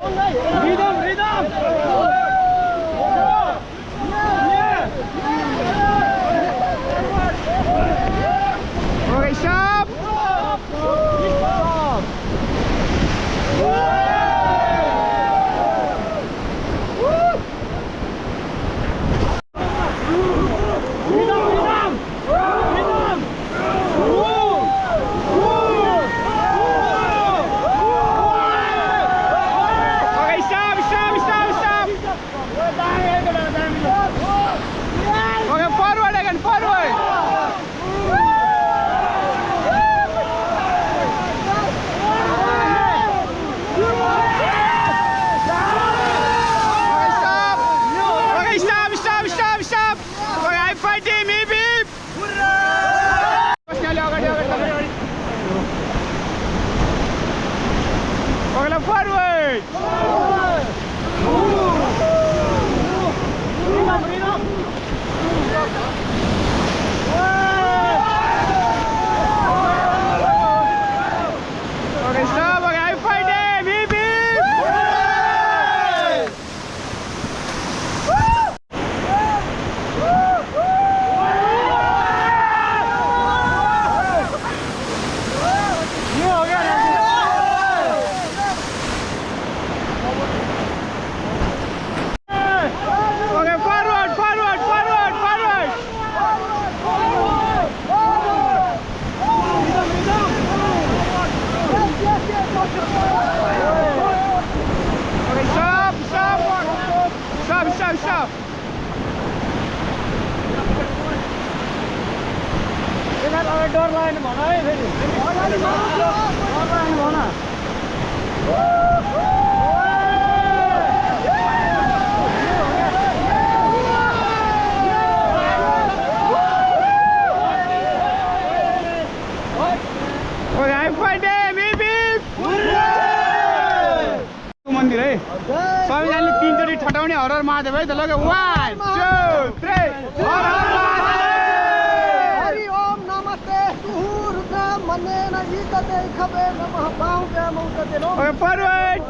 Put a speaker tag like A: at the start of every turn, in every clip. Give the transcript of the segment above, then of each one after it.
A: Rhythm, rhythm.
B: Okay, stop. Okay, stop, stop, stop, stop. Okay, forward again, forward. Okay, stop, stop, stop, stop. Okay, I'm fighting, beep, beep. Okay, lang forward. Okay, stop. Okay, I'm fighting, beep, beep. Okay, forward, forward, forward, forward. Okay, stop, stop. Stop, stop, stop.
A: डर लागेन भन है फेरि भन
B: Okay, I'm fighting, beep, beep. मन्दिर है सबैजनाले तीनचोटि ठटाउने हर हर महादेव है त लगे 1 2 3 हर हर महादेव
C: हरि ओम नमस्ते सुहृद मनेन ईतते खबे नमः पाउते मौतते no
B: Okay, forward.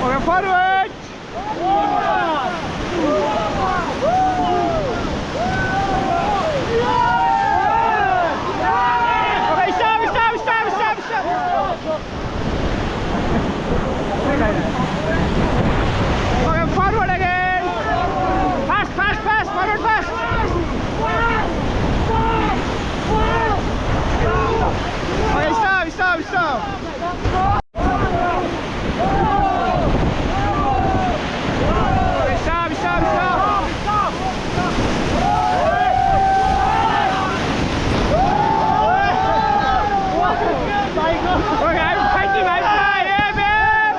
B: Okay, forward. Okay, stop, stop, stop, stop, stop. Okay, forward again. Fast, fast, fast, forward, fast. Okay, stop, stop, stop. Okay, stop, stop, stop. Okay, I'm fighting, I'm flying, yeah, man.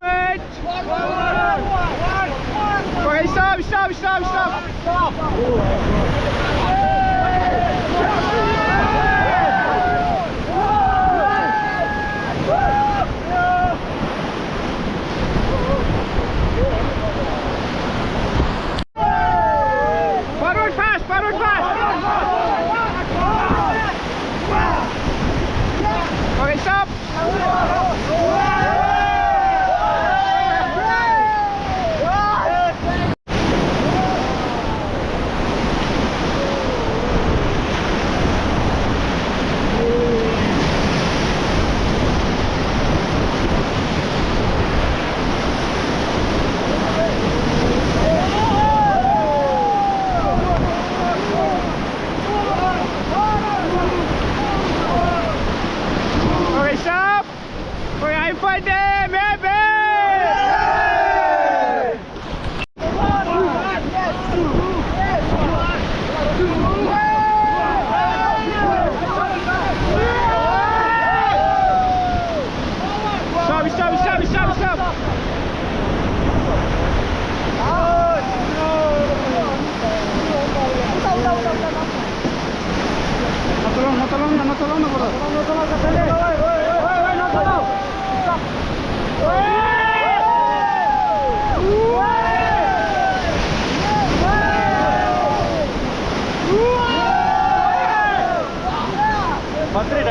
B: Wait. Okay, stop, stop, stop, stop. Forward fast, forward fast. Okay, stop. Okay, stop.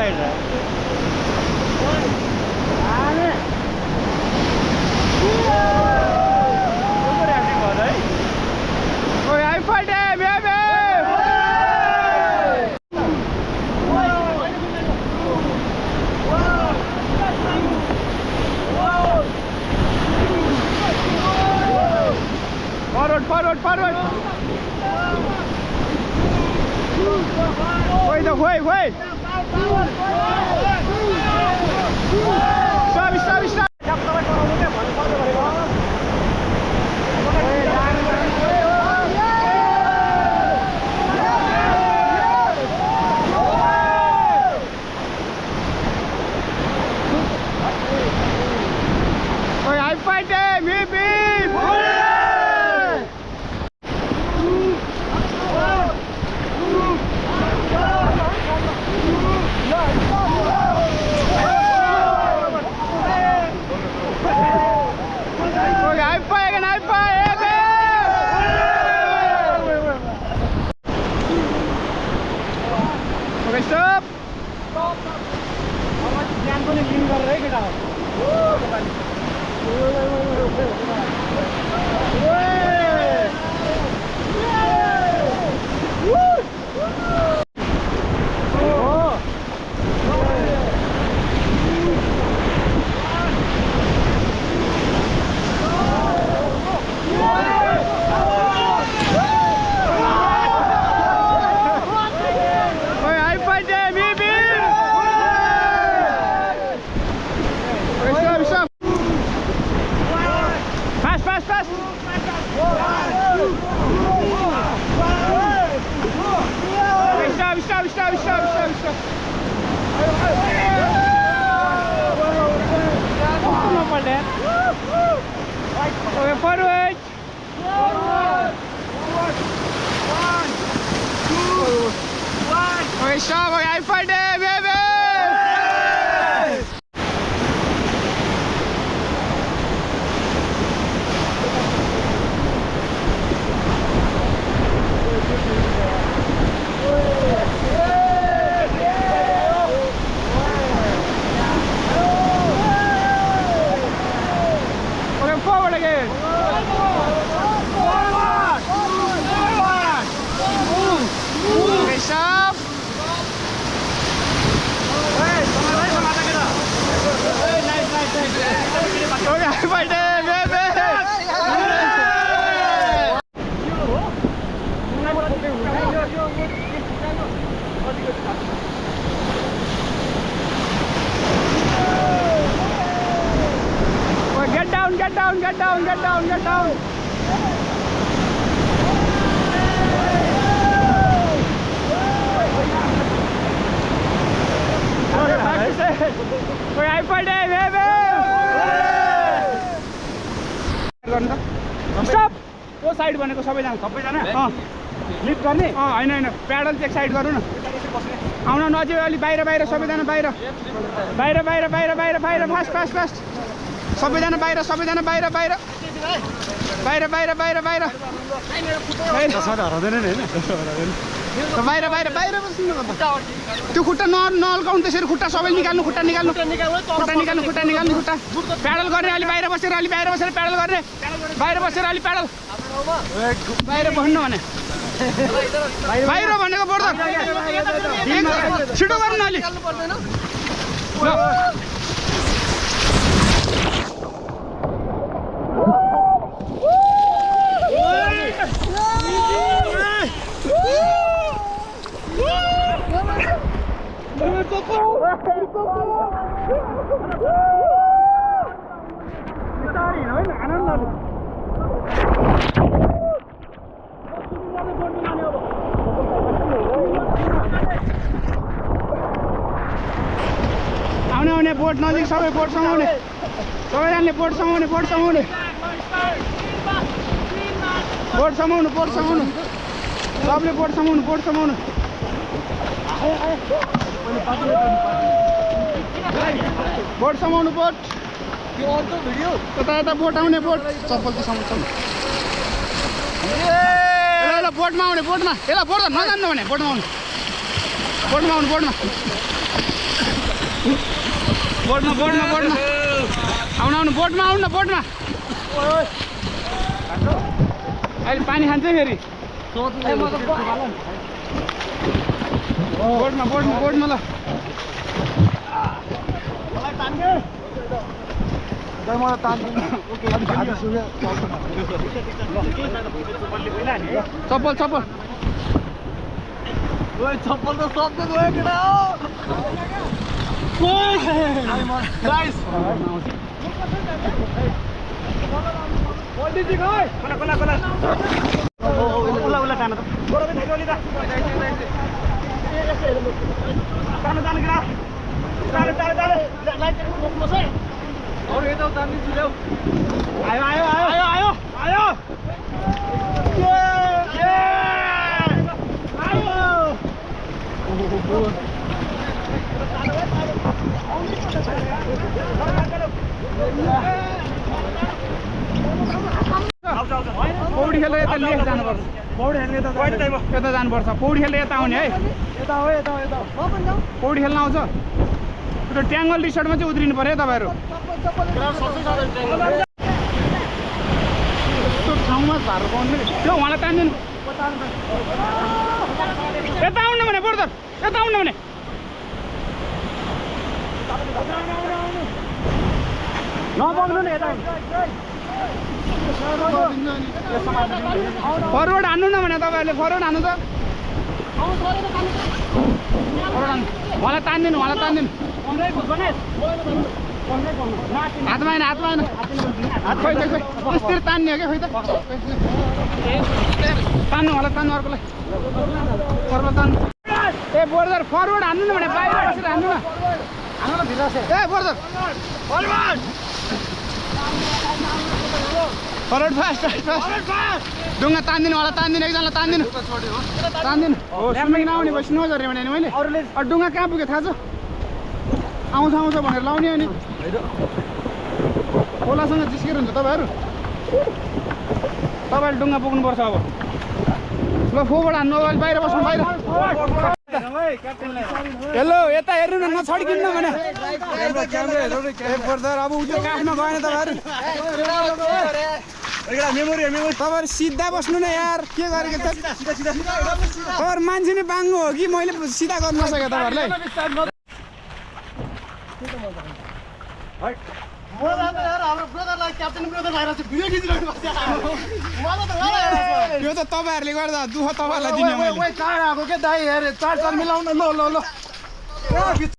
B: Oi, aí foi bebê! Forward! Wait! Stop! Oi, aí foi bebê! Okay, stop! Fast! Okay, stop! Okay, forward! Okay, stop! Okay, I fight it, baby! Okay, forward again! Okay, stop! Okay, I fight it, baby! Okay, get down! Okay, I fight it, baby! Stop! वो side बनेको सबैजना lift गर्ने हैन pedal चाहिँ एक side गर्नु न आउन न अझै अलि बाहिर सबैजना बाहिर फास्ट सबैजना बाहिर बाहिर बस्नु त्यो खुट्टा नअल्काउनु त्यसरी खुट्टा सबै निकाल्नु खुट्टा निकाल्नु प्याडल गर्ने अलि बाहिर बसेर प्याडल गर्ने बाहिर बसेर अलि प्याडल बाहिर बस्नु भने बाहिर भनेको पर्छ छिटो गर्नु अलि आउने बोट नजिक सबै बोट समाउने सबैजनाले बोट समाउनु सबले बोट समाउनु बोट यता बोट आउने बोट चप्पल चाहिँ समाउँछ ल बोटमा आउने बोटमा यसलाई बोट नजान्नु भने बोटमा आउनु बोटमा आउनु बोटमा अहिले पानी खान्छ फेरि बोटमा ल चप्पल
C: चप्पल त शब्द गयो केटा गाइस बोल्दी गयो कोला उला टाना त गोरो पनि थाक्यो अलि त टाना केटा टाना लाइट मोक्लोस् है और यता तान्दिन छु ल्याउ आयो
B: पौडी खेलेर यता लेक जानुपर्छ यता जानुपर्छ पौडी खेलेर यता आउने है पौडी खेल्न आउँछ त्यो ट्याङ्गल रिसोर्टमा चाहिँ उत्रिनु पर्यो है तपाईँहरू त्यो ठाउँमा झारो पाउनु त्यो उहाँलाई तान्दिनु यता आउनु भने ब्रदर यता आउनु भने
C: नबग्नु नि यता
B: फरवर्ड हान्नु न भने तपाईँहरूले फरवर्ड हान्नु त उहाँलाई तान्दिनु हातमा होइन खोइ यस्तरी तान्ने हो क्या खोइ त तान्नु होला तान्नु अर्कोलाई तान्नु ए ब्रदर फरवर्ड हान्नु न भने बाहिर बसेर हान्नु न ए ब्रदर फरवर्ड फास्ट डुङ्गा तान्दिनु होला एकजनालाई तान्दिनु नआउने भएपछि नजरे भने मैले डुङ्गा कहाँ पुग्यो थाहा छ आउँछ भनेर लाउने अनि खोलासँग जिस्केर हुन्छ तपाईँहरू डुङ्गा पुग्नुपर्छ अब ल फोबाट हान्नु अहिले बाहिर बस्नु बाहिर हेलो यता हेर्नु न नछड्किनु भने अब उयो काठमा गएन तपाईँहरू सिधा बस्नु न यार के गरेको त तपाईँहरू मान्छे नै बाङ्गो हो कि मैले सिधा गर्न नसकेँ तपाईँहरूलाई यो त तपाईँहरूले गर्दा दुःख तपाईँहरूलाई दिने मैले
C: चाड आएको के दाइ हेरे चाड मिलाउन ल